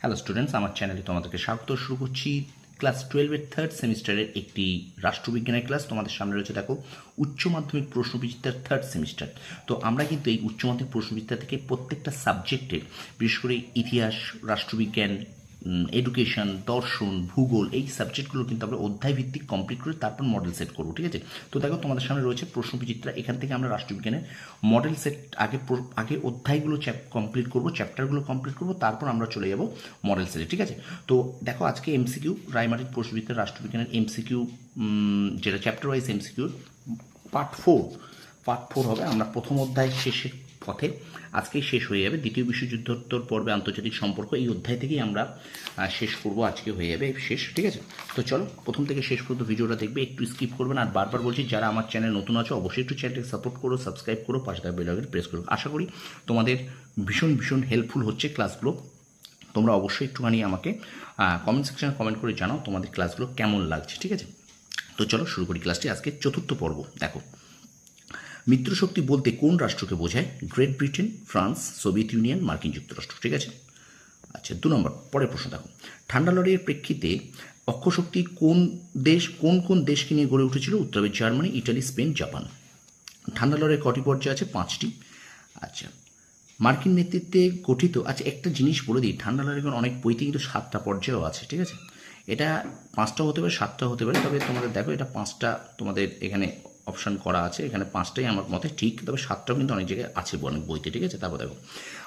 Hello students, আমার চ্যানেলে তোমাদেরকে স্বাগত। শুরু করছি ক্লাস 12-এর থার্ড সেমিস্টারের একটি রাষ্ট্রবিজ্ঞানের ক্লাস। তোমাদের সামনে রয়েছে দেখো উচ্চ মাধ্যমিক প্রশ্নবিচিত্রার থার্ড সেমিস্টার। তো আমরা কিন্তু এই উচ্চ মাধ্যমিক প্রশ্নবিচিত্রা থেকে প্রত্যেকটা সাবজেক্টের, বিশেষ করে ইতিহাস, রাষ্ট্রবিজ্ঞান, এডুকেশন, দর্শন, ভূগোল, এই সাবজেক্টগুলো কিন্তু আমরা অধ্যায় ভিত্তিক কমপ্লিট করে তারপর মডেল সেট করবো। ঠিক আছে? তো দেখো তোমাদের সামনে রয়েছে প্রশ্নবিচিত্রা। এখান থেকে আমরা রাষ্ট্রবিজ্ঞানের মডেল সেট আগে অধ্যায়গুলো কমপ্লিট করবো, চ্যাপ্টারগুলো কমপ্লিট করবো, তারপর আমরা চলে যাব মডেল সেটে। ঠিক আছে? তো দেখো আজকে এমসিকিউ, রায়মাটির প্রশ্নবিচিত্রা রাষ্ট্রবিজ্ঞানের এমসিকিউ, যেটা chapter wise MCQ part four হবে। আমরা প্রথম অধ্যায় শেষের পথে, আজকেই শেষ হয়ে যাবে। দ্বিতীয় বিশ্বযুদ্ধোত্তর পর্বে আন্তর্জাতিক সম্পর্ক, এই অধ্যায় থেকেই আমরা শেষ করব। আজকে হয়ে যাবে শেষ। ঠিক আছে? তো চলো প্রথম থেকে শেষ পর্যন্ত ভিডিওটা দেখবে, একটু স্কিপ করবে না। আর বারবার বলছি, যারা আমার চ্যানেল নতুন আছো অবশ্যই একটু চ্যানেলকে সাপোর্ট করো, সাবস্ক্রাইব করো, পাশে থাকা বেল আইকন প্রেস করো। আশা করি তোমাদের ভীষণ হেল্পফুল হচ্ছে ক্লাসগুলো। তোমরা অবশ্যই একটুখানি আমাকে কমেন্ট সেকশনে কমেন্ট করে জানাও তোমাদের ক্লাসগুলো কেমন লাগছে। ঠিক আছে? তো চলো শুরু করি ক্লাসটি। আজকে চতুর্থ পর্ব। দেখো, মিত্রশক্তি বলতে কোন রাষ্ট্রকে বোঝায়? Great Britain, France, Soviet union, মার্কিন যুক্তরাষ্ট্র। ঠিক আছে? আচ্ছা, 2 নম্বর পরের প্রশ্ন দেখো, ঠান্ডা লড়াইয়ের প্রেক্ষিতে অক্ষশক্তি কোন দেশকে নিয়ে গড়ে উঠেছিল? উত্তর হবে জার্মানি, ইটালি, স্পেন, জাপান। ঠান্ডা লড়াইয়ের কটি পর্যায়ে আছে? 5টি। আচ্ছা, মার্কিন নেতৃত্বে গঠিত, আচ্ছা একটা জিনিস বলে দিই, ঠান্ডা লড়াইয়ের অনেক বইতে কিন্তু 7টা পর্যায়েও আছে। ঠিক আছে? এটা 5টাও হতে পারে, 7টাও হতে পারে, তবে তোমাদের দেখো এটা 5টা তোমাদের এখানে অপশান করা আছে। এখানে 5টাই আমার মতে ঠিক, তবে 7টাও কিন্তু অনেক জায়গায় আছে অনেক বইতে। ঠিক আছে? তারপর দেখো,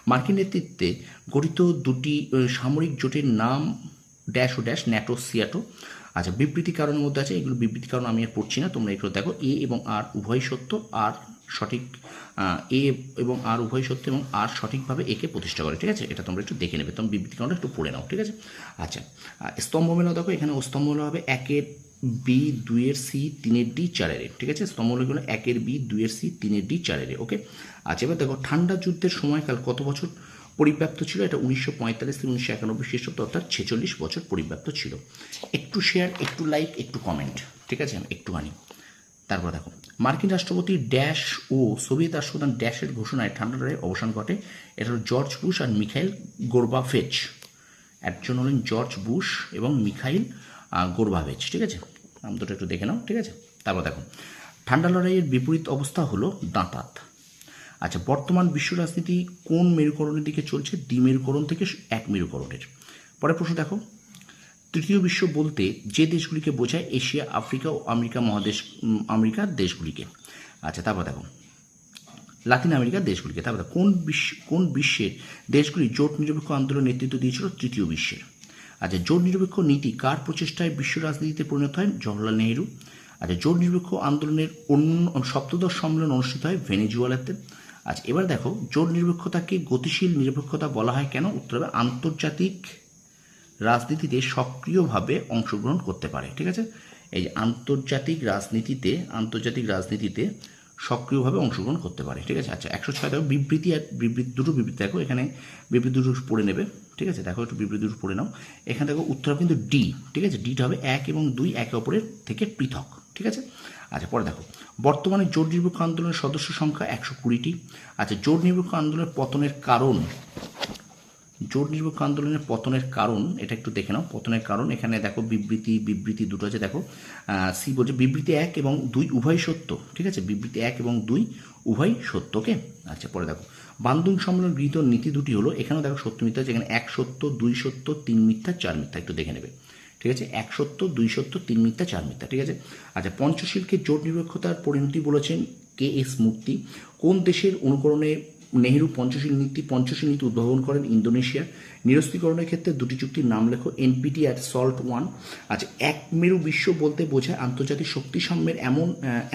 মার্কিন নেতৃত্বে গঠিত দুটি সামরিক জোটের নাম ড্যাশ ও ড্যাশ, ন্যাটো, সিয়াটো। আচ্ছা, বিবৃতি কারণের মধ্যে আছে, এগুলো বিবৃতি কারণ আমি আর পড়ছি না, তোমরা এগুলো দেখো। এ এবং আর উভয় সত্য, আর সঠিক, এ এবং আর উভয় সত্য এবং আর সঠিকভাবে একে প্রতিষ্ঠা করে। ঠিক আছে? এটা তোমরা একটু দেখে নেবে, তোমরা বিবৃতি কারণটা একটু পড়ে নাও। ঠিক আছে? আচ্ছা, স্তম্ভ মেলা দেখো, এখানে স্তম্ভ মেলা হবে 1-এর বি, 2-এর সি, 3-এর ডি, 4-এর এ। ঠিক আছে? স্তম্ভ মেলাগুলো 1-এর বি, 2-এর সি, 3-এর ডি, 4-এর এ। ওকে? আচ্ছা, এবার দেখো ঠান্ডা যুদ্ধের সময়কাল কত বছর পরিব্যাপ্ত ছিল? এটা 1945 থেকে 1991 খ্রিস্টাব্দ, অর্থাৎ 46 বছর পরিব্যাপ্ত ছিল। একটু শেয়ার, একটু লাইক, একটু কমেন্ট। ঠিক আছে? একটুখানি। তারপর দেখো, মার্কিন রাষ্ট্রপতি ড্যাশ ও সোভিয়েত রাষ্ট্রপ্রধান ড্যাশের ঘোষণায় ঠান্ডা লড়াইয়ের অবসান ঘটে। এটা হল জর্জ বুশ আর মিখাইল গোরবাফেজ। একজন হলেন জর্জ বুশ এবং মিখাইল গোরবাফেজ। ঠিক আছে? নাম দুটো একটু দেখে নাও। ঠিক আছে? তারপর দেখো, ঠান্ডা লড়াইয়ের বিপরীত অবস্থা হলো দাঁতাত। আচ্ছা, বর্তমান বিশ্ব রাজনীতি কোন মেরুকরণের দিকে চলছে? দ্বিমেরুকরণ থেকে এক মেরুকরণের। পরের প্রশ্ন দেখো, তৃতীয় বিশ্ব বলতে যে দেশগুলিকে বোঝায়? এশিয়া, আফ্রিকা ও আমেরিকার দেশগুলিকে। আচ্ছা, তারপর দেখো লাতিন আমেরিকার দেশগুলিকে। তারপর দেখো, কোন বিশ্বের দেশগুলি জোট নিরপেক্ষ আন্দোলনের নেতৃত্ব দিয়েছিল? তৃতীয় বিশ্বের। আচ্ছা, জোট নিরপেক্ষ নীতি কার প্রচেষ্টায় বিশ্ব রাজনীতিতে পরিণত হয়? জওহরলাল নেহেরু। আচ্ছা, জোট নিরপেক্ষ আন্দোলনের সপ্তদশ সম্মেলন অনুষ্ঠিত হয় ভেনেজুয়েলাতে। আচ্ছা, এবার দেখো, জোট নিরপেক্ষতাকে গতিশীল নিরপেক্ষতা বলা হয় কেন? উত্তর হবে আন্তর্জাতিক রাজনীতিতে সক্রিয়ভাবে অংশগ্রহণ করতে পারে। ঠিক আছে? এই আন্তর্জাতিক রাজনীতিতে সক্রিয়ভাবে অংশগ্রহণ করতে পারে। ঠিক আছে? আচ্ছা, 106 দেখো, দুটো বিবৃতি দেখো, এখানে বিবৃতি দুটো পড়ে নেবে। ঠিক আছে? দেখো একটু বিবৃতি দুটো পড়ে নাও। এখানে দেখো উত্তর কিন্তু ডি। ঠিক আছে? ডিটা হবে 1 এবং 2 একে অপরের থেকে পৃথক। ঠিক আছে? আচ্ছা, পরে দেখো, বর্তমানে জোট নিরপেক্ষ আন্দোলনের সদস্য সংখ্যা 120টি। আচ্ছা, জোট নিরপেক্ষ আন্দোলনের পতনের কারণ এটা একটু দেখে নাও। পতনের কারণ এখানে দেখো বিবৃতি দুটো আছে। দেখো, সি বলছে বিবৃতি 1 এবং 2 উভয় সত্য। ঠিক আছে? বিবৃতি 1 এবং 2 উভয় সত্য। ওকে? আচ্ছা, পরে দেখো, বান্দুং সম্মেলন গৃহীত নীতি দুটি হলো, এখানেও দেখো সত্য মিথ্যা আছে, এখানে 1 সত্য, 2 সত্য, 3 মিথ্যা, 4 মিথ্যা। একটু দেখে নেবে। ঠিক আছে? 1 সত্য, 2 সত্য, 3 মিথ্যা, 4 মিথ্যা। ঠিক আছে? আচ্ছা, পঞ্চশীলকে জোট নিরপেক্ষতার পরিণতি বলেছেন KS মূর্তি। কোন দেশের অনুকরণে নেহেরু পঞ্চশীল নীতি উদ্ভাবন করেন? ইন্দোনেশিয়ার। নিরস্ত্রীকরণের ক্ষেত্রে দুটি চুক্তির নাম লেখো। NPT R SALT I। আচ্ছা, এক মেরু বিশ্ব বলতে বোঝায় আন্তর্জাতিক শক্তি সাম্যের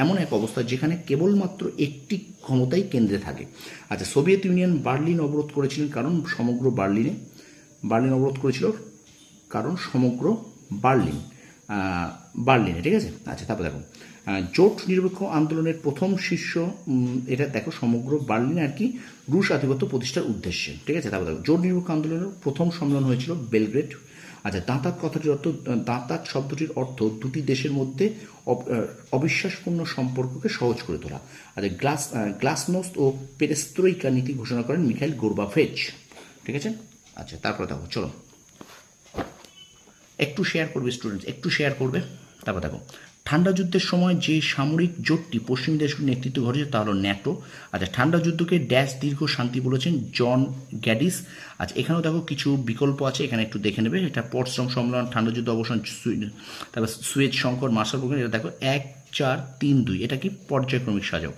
এমন এক অবস্থা যেখানে কেবলমাত্র একটি ক্ষমতাই কেন্দ্রে থাকে। আচ্ছা, সোভিয়েত ইউনিয়ন বার্লিন অবরোধ করেছিলেন কারণ সমগ্র বার্লিনে। ঠিক আছে? আচ্ছা, তারপর দেখো, জোট নিরপেক্ষ আন্দোলনের প্রথম শীর্ষ, এটা দেখো সমগ্র বার্লিনে আর কি, রুশ আধিপত্য প্রতিষ্ঠার উদ্দেশ্যে। ঠিক আছে? তারপর দেখো, জোট নিরপেক্ষ আন্দোলনের প্রথম সম্মেলন হয়েছিল বেলগ্রেড। আচ্ছা, দাঁতাত শব্দটির অর্থ দুটি দেশের মধ্যে অবিশ্বাসপূর্ণ সম্পর্ককে সহজ করে তোলা। আচ্ছা, গ্লাসনোস্ট ও পেরেস্ত্রোইকা নীতি ঘোষণা করেন মিখাইল গোরবাফেজ। ঠিক আছে? আচ্ছা, তারপরে দেখো, চলো একটু শেয়ার করবে স্টুডেন্টস, একটু শেয়ার করবে। তারপর দেখো, ঠান্ডা যুদ্ধের সময় যে সামরিক জোটটি পশ্চিম দেশগুলির নেতৃত্ব ঘটেছে তা হলো ন্যাটো। আচ্ছা, ঠান্ডা যুদ্ধকে ড্যাশ দীর্ঘ শান্তি বলেছেন জন গ্যাডিস। আচ্ছা, এখানেও দেখো কিছু বিকল্প আছে, এখানে একটু দেখে নেবে। এটা পটসম সম্মেলন, ঠান্ডা যুদ্ধ অবসান, তারপর সুয়েজ সংকট, মার্শাল প্রোগ্রাম। এটা দেখো 1-4-3-2, এটা কি পর্যায়ক্রমিক সাজাও,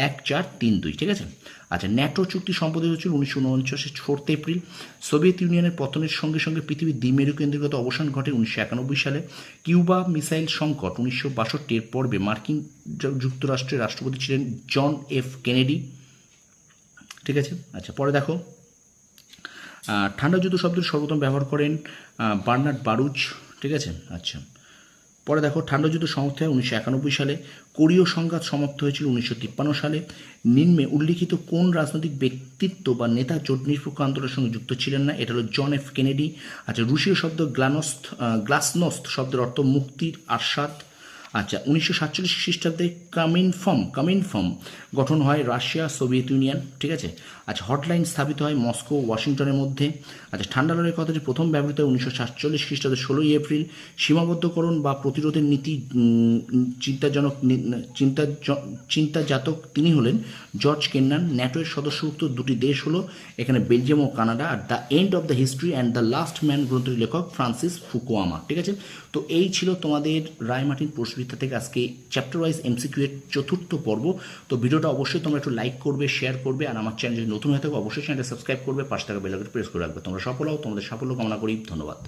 1-4-3-2, ঠিক আছে। আচ্ছা, ন্যাটো চুক্তি সম্পাদিত হচ্ছিল 1949 4 এপ্রিল। সোভিয়েত ইউনিয়নের পতনের সঙ্গে সঙ্গে পৃথিবীর দ্বিমেরু কেন্দ্রিকতা অবসান ঘটে 1991 সালে। কিউবা মিসাইল সংকট 1962 পর্বে মার্কিন যুক্তরাষ্ট্রের রাষ্ট্রপতি ছিলেন জন এফ কেনেডি, ঠিক আছে। আচ্ছা, পরে দেখো, ঠান্ডা যুদ্ধ শব্দটি সর্বপ্রথম ব্যবহার করেন বার্নার্ড বারুচ, ঠিক আছে। আচ্ছা, পরে দেখো, ঠান্ডা যুদ্ধ সমাপ্ত হয় 1991 সালে। কোরীয় সংঘাত সমাপ্ত হয়েছিল 1953 সালে। নিম্নে উল্লিখিত কোন রাজনৈতিক ব্যক্তিত্ব বা নেতা জোট নিরপেক্ষ আন্দোলনের সঙ্গে যুক্ত ছিলেন না? এটা হলো জন এফ কেনেডি। আচ্ছা, রুশীয় শব্দ গ্লাসনস্ত শব্দের অর্থ মুক্তির আস্বাদ। আচ্ছা, 1947 খ্রিস্টাব্দে কামিনফর্ম গঠন হয় রাশিয়া সোভিয়েত ইউনিয়ন, ঠিক আছে। আচ্ছা, হটলাইন স্থাপিত হয় মস্কো ওয়াশিংটনের মধ্যে। আচ্ছা, ঠান্ডা লড়াইয়ের কথাটি প্রথম ব্যবহৃত হয় 1947 খ্রিস্টাব্দে 16 এপ্রিল। সীমাবদ্ধকরণ বা প্রতিরোধের নীতি চিন্তাজাতক তিনি হলেন জর্জ কেন্নান। ন্যাটোর সদস্যভুক্ত দুটি দেশ হলো এখানে বেলজিয়াম ও কানাডা। আর the end of the history and the last man গ্রন্থের লেখক ফ্রান্সিস ফুকুয়ামা, ঠিক আছে। তো এই ছিল তোমাদের রায় মার্টিন প্রশ্নবিদ্যা থেকে আজকে চ্যাপ্টার ওয়াইজ এমসিকিউ এর 4র্থ পর্ব। তো ভিডিওটা অবশ্যই তোমরা একটু লাইক করবে, শেয়ার করবে, আর আমার চ্যানেল যদি নতুন হয়ে থাকো অবশ্যই চ্যানেলটা সাবস্ক্রাইব করবে, পাশে থাকা বেল আইকনটি প্রেস করে রাখবে। তোমরা সফল হও, তোমাদের সাফল্য কামনা করি। ধন্যবাদ।